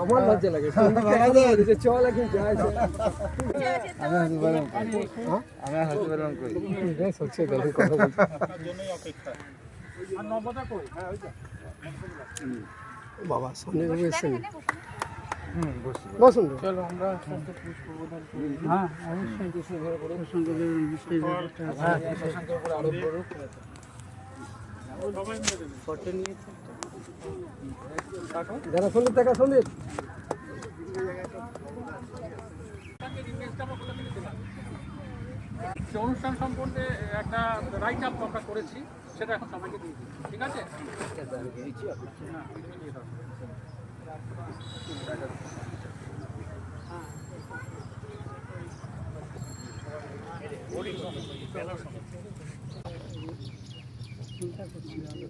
আমার লজ্জা লাগে চল এখন বাবা সামনে এসেছেন বসুন চলো আমরা হ্যাঁ যারা সন্দীপ দেখা সন্দীপ অনুষ্ঠান সম্পর্কে একটা রাইট আপ আমরা করেছি, সেটা এখন সবাইকে দিয়ে দিই, ঠিক আছে? চিন্তা করছি